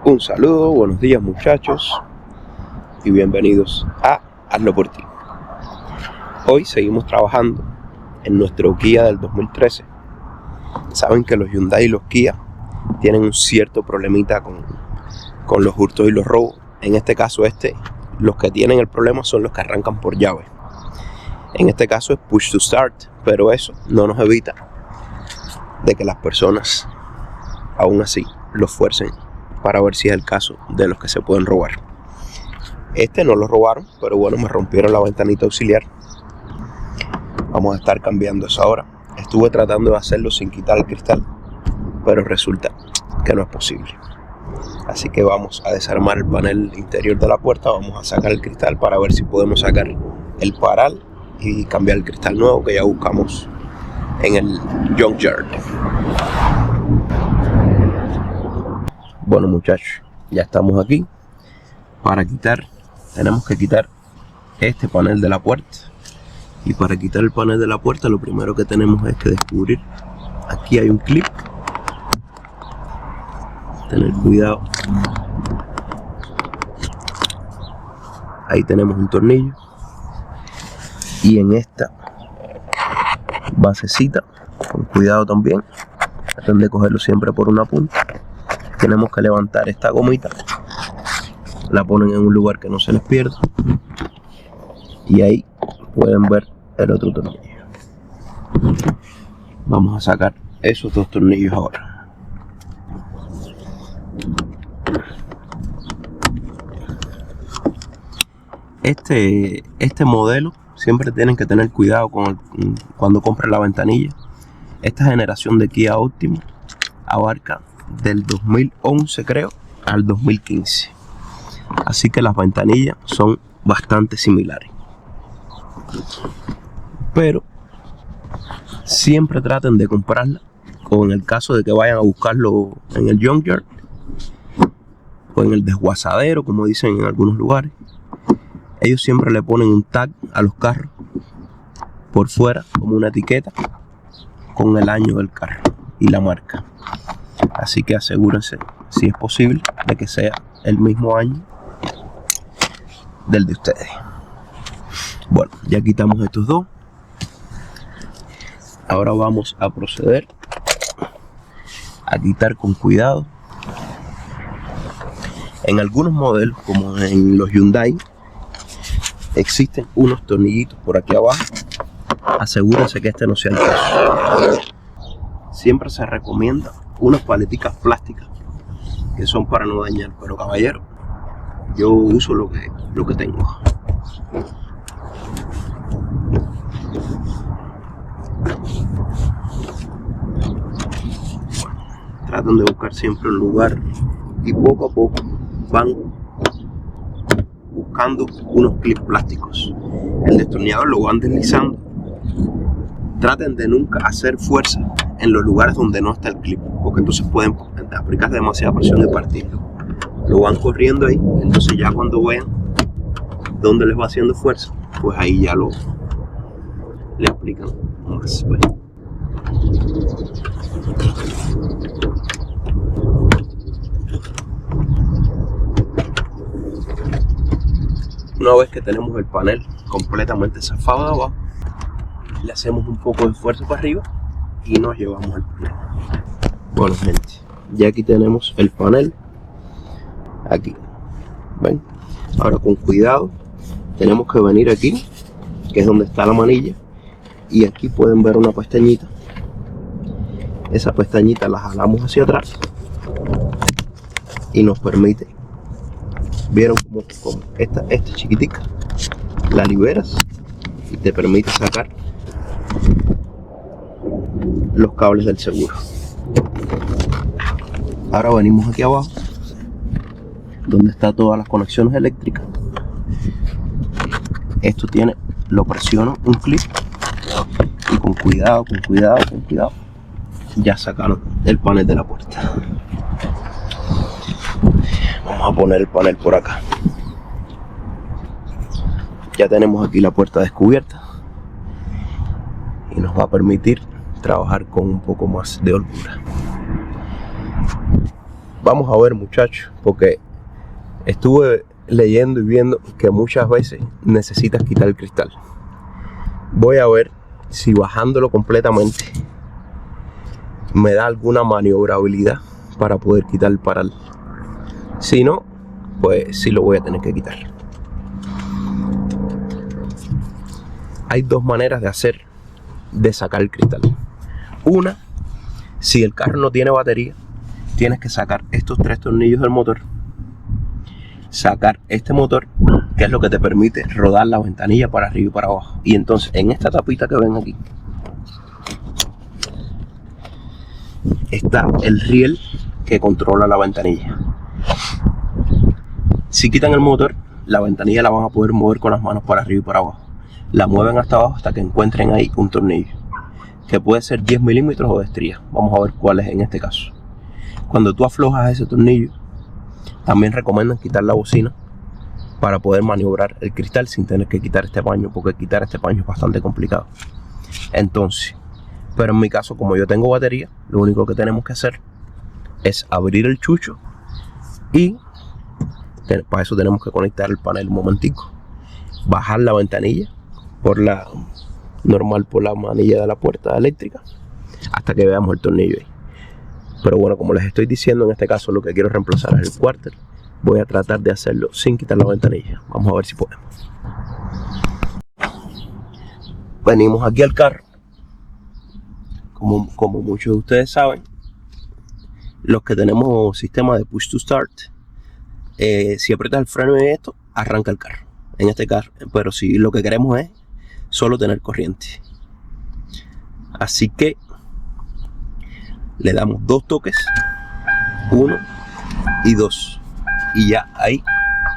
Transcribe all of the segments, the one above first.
Un saludo, buenos días muchachos y bienvenidos a Hazlo por ti. Hoy seguimos trabajando en nuestro Kia del 2013. Saben que los Hyundai y los Kia tienen un cierto problemita con los hurtos y los robos. En este caso los que tienen el problema son los que arrancan por llave. En este caso es push to start, pero eso no nos evita de que las personas aún así los fuercen para ver si es el caso de los que se pueden robar. No lo robaron, pero bueno, me rompieron la ventanita auxiliar. Vamos a estar cambiando eso ahora. Estuve tratando de hacerlo sin quitar el cristal, pero resulta que no es posible. Así que vamos a desarmar el panel interior de la puerta, vamos a sacar el cristal para ver si podemos sacar el paral y cambiar el cristal nuevo que ya buscamos en el junkyard. Bueno muchachos, ya estamos aquí. Tenemos que quitar este panel de la puerta. Y para quitar el panel de la puerta lo primero que tenemos es que descubrir. Aquí hay un clip. Tener cuidado. Ahí tenemos un tornillo. Y en esta basecita, con cuidado también, traten de cogerlo siempre por una punta. Tenemos que levantar esta gomita, la ponen en un lugar que no se les pierda y ahí pueden ver el otro tornillo. Vamos a sacar esos dos tornillos ahora. Este modelo siempre tienen que tener cuidado cuando compren la ventanilla. Esta generación de Kia Optima abarca del 2011 creo al 2015, así que las ventanillas son bastante similares, pero siempre traten de comprarla, o en el caso de que vayan a buscarlo en el junkyard o en el desguazadero como dicen en algunos lugares, ellos siempre le ponen un tag a los carros por fuera como una etiqueta con el año del carro y la marca. Así que asegúrense, si es posible, de que sea el mismo año del de ustedes. Bueno, ya quitamos estos dos. Ahora vamos a proceder a quitar con cuidado. En algunos modelos, como en los Hyundai, existen unos tornillitos por aquí abajo. Asegúrense que este no sea el caso. Siempre se recomienda unas paleticas plásticas que son para no dañar, pero caballero, yo uso lo que tengo. Traten de buscar siempre un lugar y poco a poco van buscando unos clips plásticos. El destornillador lo van deslizando. Traten de nunca hacer fuerza en los lugares donde no está el clip, porque entonces pueden aplicar demasiada presión y partirlo. Lo van corriendo ahí, entonces ya cuando vean dónde les va haciendo fuerza, pues ahí ya le aplican más. Pues. Una vez que tenemos el panel completamente zafado de abajo, le hacemos un poco de fuerza para arriba y nos llevamos el panel. Bueno gente, ya aquí tenemos el panel. Aquí, ven. Ahora con cuidado tenemos que venir aquí, que es donde está la manilla, y aquí pueden ver una pestañita. Esa pestañita la jalamos hacia atrás y nos permite, vieron como esta chiquitica, la liberas y te permite sacar los cables del seguro. Ahora venimos aquí abajo donde está todas las conexiones eléctricas. Esto lo presiono un clip y con cuidado ya sacaron el panel de la puerta. Vamos a poner el panel por acá. Ya tenemos aquí la puerta descubierta y nos va a permitir trabajar con un poco más de holgura. Vamos a ver, muchachos, porque estuve leyendo y viendo que muchas veces necesitas quitar el cristal. Voy a ver si bajándolo completamente me da alguna maniobrabilidad para poder quitar el paral. Si no, pues sí lo voy a tener que quitar. Hay dos maneras de sacar el cristal. Una, si el carro no tiene batería, tienes que sacar estos 3 tornillos del motor, sacar este motor, que es lo que te permite rodar la ventanilla para arriba y para abajo. Y entonces en esta tapita que ven aquí está el riel que controla la ventanilla. Si quitan el motor, la ventanilla la van a poder mover con las manos para arriba y para abajo. La mueven hasta abajo hasta que encuentren ahí un tornillo, que puede ser 10 milímetros o de estría. Vamos a ver cuál es en este caso. Cuando tú aflojas ese tornillo, también recomiendan quitar la bocina para poder maniobrar el cristal sin tener que quitar este paño, porque quitar este paño es bastante complicado. Entonces, pero en mi caso, como yo tengo batería, lo único que tenemos que hacer es abrir el chucho y para eso tenemos que conectar el panel un momentico, bajar la ventanilla por la manilla de la puerta eléctrica hasta que veamos el tornillo ahí. Pero bueno, como les estoy diciendo, en este caso lo que quiero reemplazar es el cuarter. Voy a tratar de hacerlo sin quitar la ventanilla. Vamos a ver si podemos. Venimos aquí al carro. Como muchos de ustedes saben, los que tenemos sistema de push to start, si aprietas el freno y esto, arranca el carro. En este carro, pero si lo que queremos es solo tener corriente. Así que le damos 2 toques, 1 y 2, y ya ahí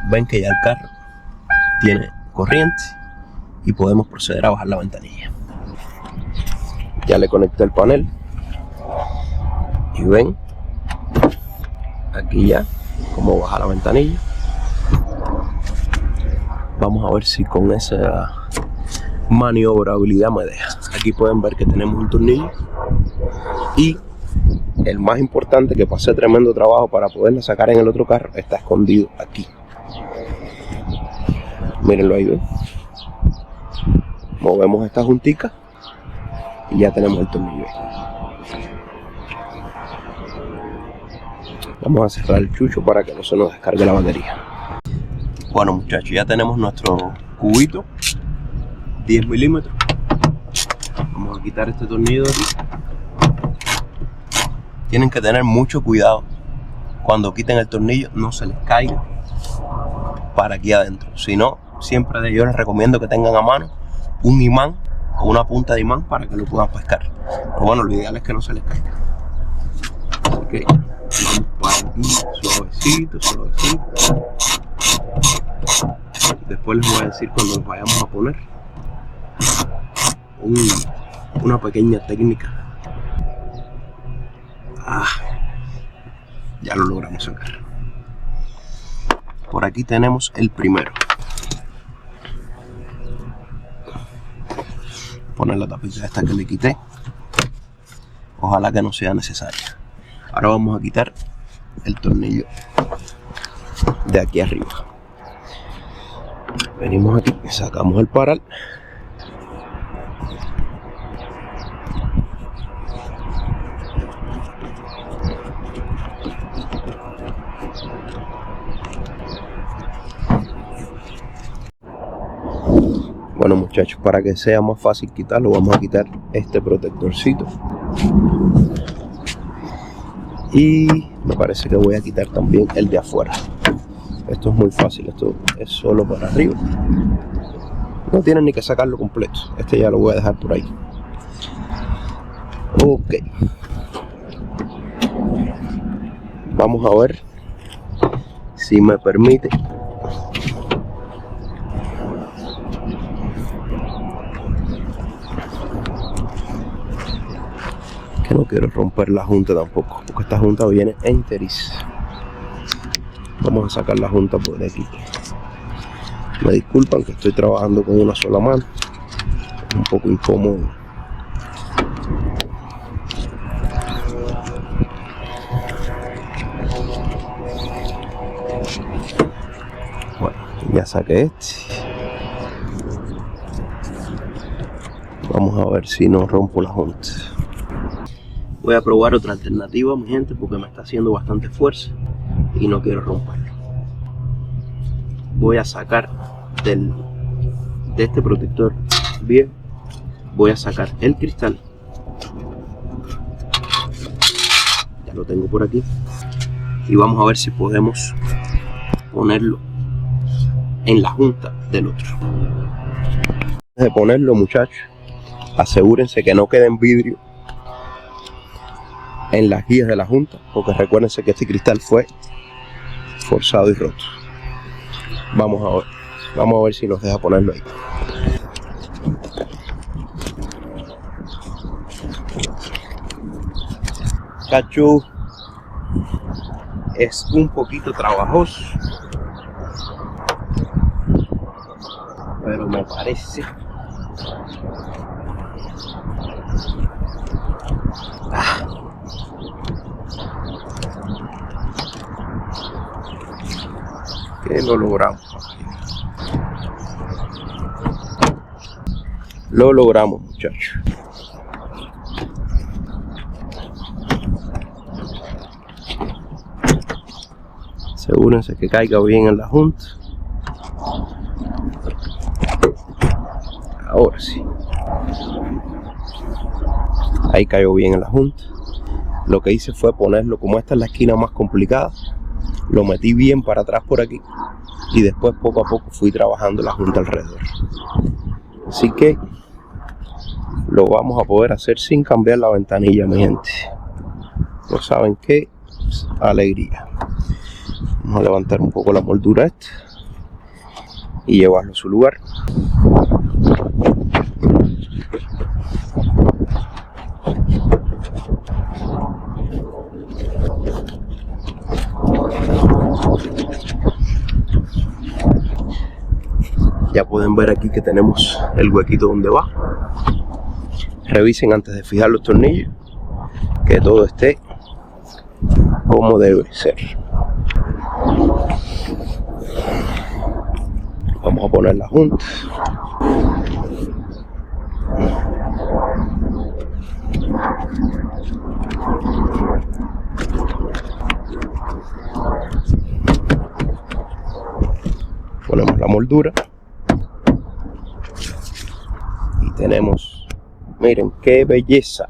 ven que ya el carro tiene corriente y podemos proceder a bajar la ventanilla. Ya le conecté el panel y ven aquí ya cómo baja la ventanilla. Vamos a ver si con esa maniobrabilidad me deja. Aquí pueden ver que tenemos un tornillo y el más importante, que pasé tremendo trabajo para poderla sacar en el otro carro, está escondido aquí. Mírenlo ahí, ¿ven? Movemos esta juntica y ya tenemos el tornillo ahí. Vamos a cerrar el chucho para que no se nos descargue la batería. Bueno, muchachos, ya tenemos nuestro cubito 10 milímetros. Vamos a quitar este tornillo de aquí. Tienen que tener mucho cuidado cuando quiten el tornillo, no se les caiga para aquí adentro. Si no, siempre yo les recomiendo que tengan a mano un imán o una punta de imán para que lo puedan pescar. Pero bueno, lo ideal es que no se les caiga. Ok, vamos para aquí, suavecito, suavecito. Después les voy a decir cuando los vayamos a poner una pequeña técnica. Ya lo logramos sacar. Por aquí tenemos el primero. Poner la tapita esta que le quité. Ojalá que no sea necesaria. Ahora vamos a quitar el tornillo de aquí arriba. Venimos aquí, sacamos el paral. Bueno, muchachos, para que sea más fácil quitarlo, vamos a quitar este protectorcito. Y me parece que voy a quitar también el de afuera. Esto es muy fácil, esto es solo para arriba. No tienen ni que sacarlo completo. Este ya lo voy a dejar por ahí. Ok. Vamos a ver si me permite. Que no quiero romper la junta tampoco, porque esta junta viene enteriza. Vamos a sacar la junta por aquí. Me disculpan que estoy trabajando con una sola mano. Es un poco incómodo. Bueno, ya saqué este. Vamos a ver si no rompo la junta. Voy a probar otra alternativa, mi gente, porque me está haciendo bastante fuerza y no quiero romperlo. Voy a sacar de este protector viejo, voy a sacar el cristal. Ya lo tengo por aquí. Y vamos a ver si podemos ponerlo en la junta del otro. Antes de ponerlo, muchachos, asegúrense que no queden vidrio en las guías de la junta, porque recuérdense que este cristal fue forzado y roto. Vamos a ver si nos deja ponerlo ahí. Cachu, es un poquito trabajoso, pero me parece que lo logramos. Lo logramos, muchachos. Asegúrense que caiga bien en la junta. Ahora sí. Ahí cayó bien en la junta. Lo que hice fue ponerlo, como esta es la esquina más complicada, lo metí bien para atrás por aquí y después poco a poco fui trabajando la junta alrededor. Así que lo vamos a poder hacer sin cambiar la ventanilla, mi gente. No saben qué alegría. Vamos a levantar un poco la moldura esta y llevarlo a su lugar. Ya pueden ver aquí que tenemos el huequito donde va. Revisen antes de fijar los tornillos que todo esté como debe ser. Vamos a poner la junta. Ponemos la moldura. Y tenemos, miren qué belleza.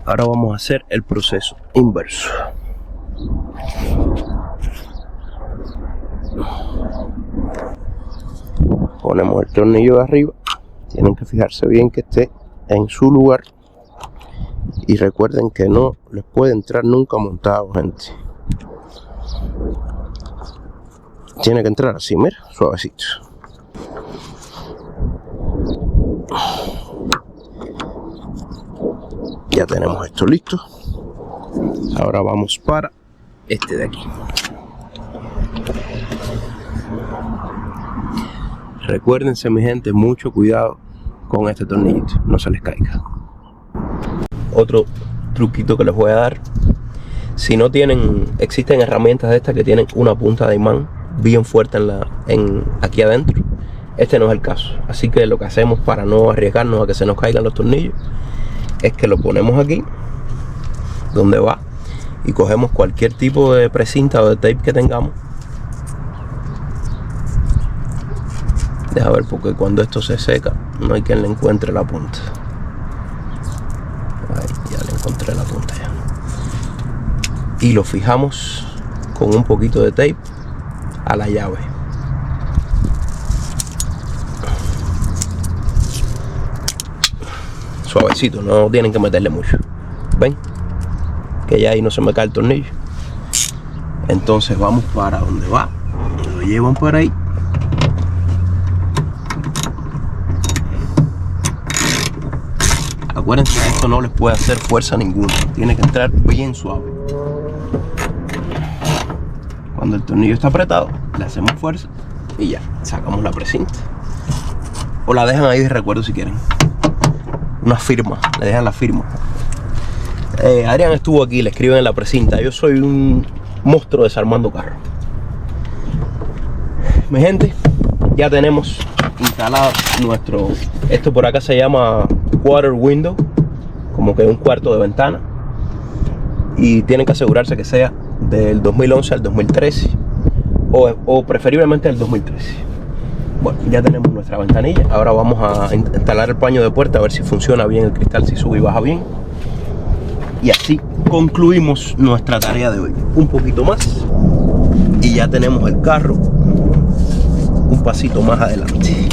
Ahora vamos a hacer el proceso inverso. Ponemos el tornillo de arriba. Tienen que fijarse bien que esté en su lugar. Y recuerden que no les puede entrar nunca montado, gente. Tiene que entrar así, mira, suavecito. Ya tenemos esto listo. Ahora vamos para este de aquí. Recuérdense, mi gente, mucho cuidado con este tornillito, no se les caiga. Otro truquito que les voy a dar: si no tienen, existen herramientas de estas que tienen una punta de imán bien fuerte aquí adentro. Este no es el caso, así que lo que hacemos para no arriesgarnos a que se nos caigan los tornillos es que lo ponemos aquí donde va y cogemos cualquier tipo de precinta o de tape que tengamos. Deja ver, porque cuando esto se seca no hay quien le encuentre la punta. Ahí, ya le encontré la punta ya. Y lo fijamos con un poquito de tape a la llave. Suavecito, no tienen que meterle mucho. ¿Ven? Que ya ahí no se me cae el tornillo. Entonces vamos para donde va. Lo llevan por ahí. Acuérdense que esto no les puede hacer fuerza ninguna. Tiene que entrar bien suave. Cuando el tornillo está apretado, le hacemos fuerza y ya, sacamos la precinta. O la dejan ahí de recuerdo si quieren. Una firma, le dejan la firma. Adrián estuvo aquí, le escriben en la precinta. Yo soy un monstruo desarmando carros. Mi gente, ya tenemos instalado nuestro... Esto por acá se llama quarter window, como que un cuarto de ventana. Y tienen que asegurarse que sea del 2011 al 2013 o preferiblemente del 2013. Bueno, ya tenemos nuestra ventanilla. Ahora vamos a instalar el paño de puerta a ver si funciona bien el cristal, si sube y baja bien. Y así concluimos nuestra tarea de hoy. Un poquito más y ya tenemos el carro un pasito más adelante.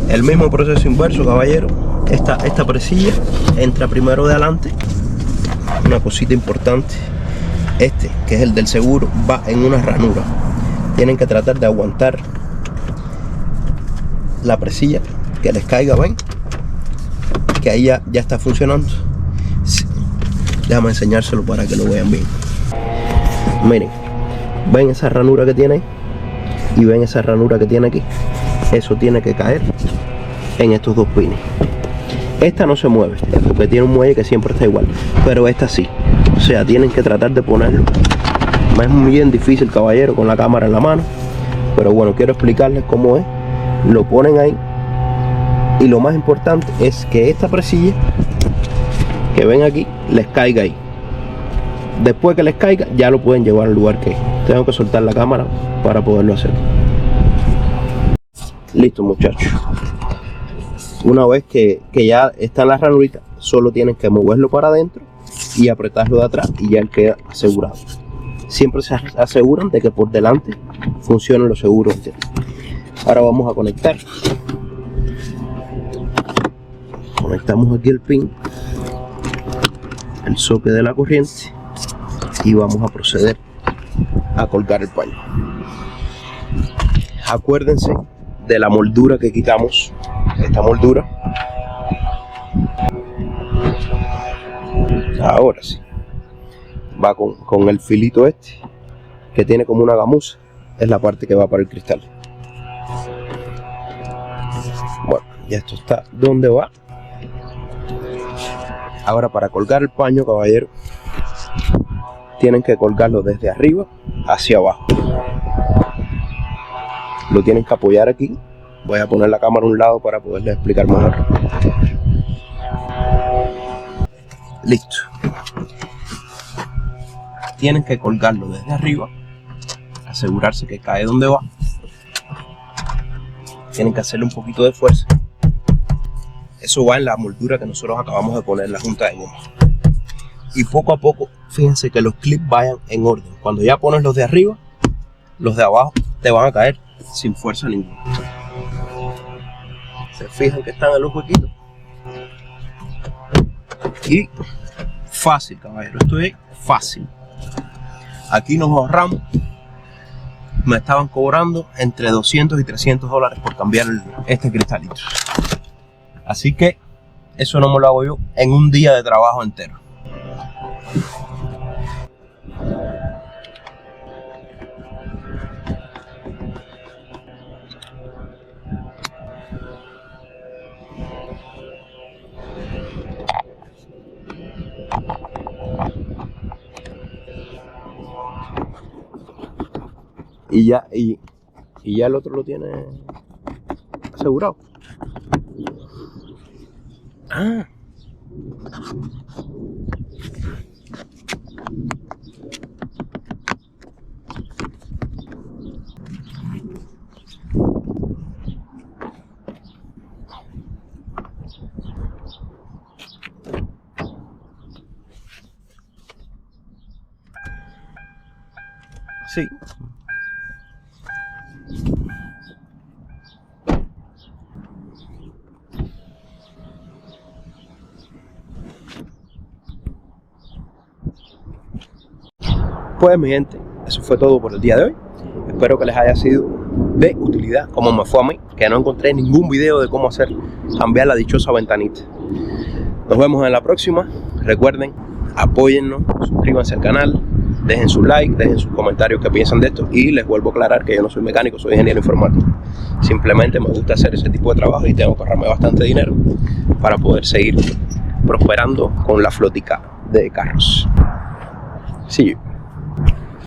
El mismo proceso inverso, caballero. Esta presilla entra primero de adelante. Una cosita importante, que es el del seguro, va en una ranura. Tienen que tratar de aguantar la presilla, que les caiga, ven que ahí ya está funcionando. Sí. Déjame enseñárselo para que lo vean bien. Miren, ven esa ranura que tiene ahí y ven esa ranura que tiene aquí. Eso tiene que caer en estos dos pines. Esta no se mueve porque tiene un muelle que siempre está igual, pero esta sí. O sea, tienen que tratar de ponerlo. Es muy bien difícil, caballero, con la cámara en la mano, pero bueno, quiero explicarles cómo es. Lo ponen ahí y lo más importante es que esta presilla que ven aquí les caiga ahí. Después que les caiga ya lo pueden llevar al lugar que es. Tengo que soltar la cámara para poderlo hacer. Listo, muchachos. Una vez que ya está en la ranurita, solo tienen que moverlo para adentro y apretarlo de atrás y ya queda asegurado. Siempre se aseguran de que por delante funcionen los seguros. Ahora vamos a conectar. Conectamos aquí el pin, el socket de la corriente, y vamos a proceder a colgar el paño. Acuérdense de la moldura que quitamos. Esta moldura. Ahora sí. Va con el filito que tiene como una gamuza. Es la parte que va para el cristal. Bueno, ya esto está donde va. Ahora, para colgar el paño, caballero, tienen que colgarlo desde arriba hacia abajo. Lo tienen que apoyar aquí. Voy a poner la cámara a un lado para poderles explicar mejor. Listo. Tienen que colgarlo desde arriba, asegurarse que cae donde va. Tienen que hacerle un poquito de fuerza. Eso va en la moldura que nosotros acabamos de poner en la junta de goma. Y poco a poco, fíjense que los clips vayan en orden. Cuando ya pones los de arriba, los de abajo te van a caer sin fuerza ninguna. Se fijan que están en los huequitos. Y fácil, caballero, esto es fácil. Aquí nos ahorramos. Me estaban cobrando entre 200 y 300 dólares por cambiar este cristalito. Así que eso no me lo hago yo en un día de trabajo entero. Y ya el otro lo tiene asegurado. Ah. Sí. Pues mi gente, eso fue todo por el día de hoy. Espero que les haya sido de utilidad, como me fue a mí, que no encontré ningún video de cómo cambiar la dichosa ventanita. Nos vemos en la próxima. Recuerden, apóyennos, suscríbanse al canal, dejen su like, dejen sus comentarios que piensan de esto, y les vuelvo a aclarar que yo no soy mecánico, soy ingeniero informático. Simplemente me gusta hacer ese tipo de trabajo y tengo que ahorrarme bastante dinero para poder seguir prosperando con la flotica de carros. See you.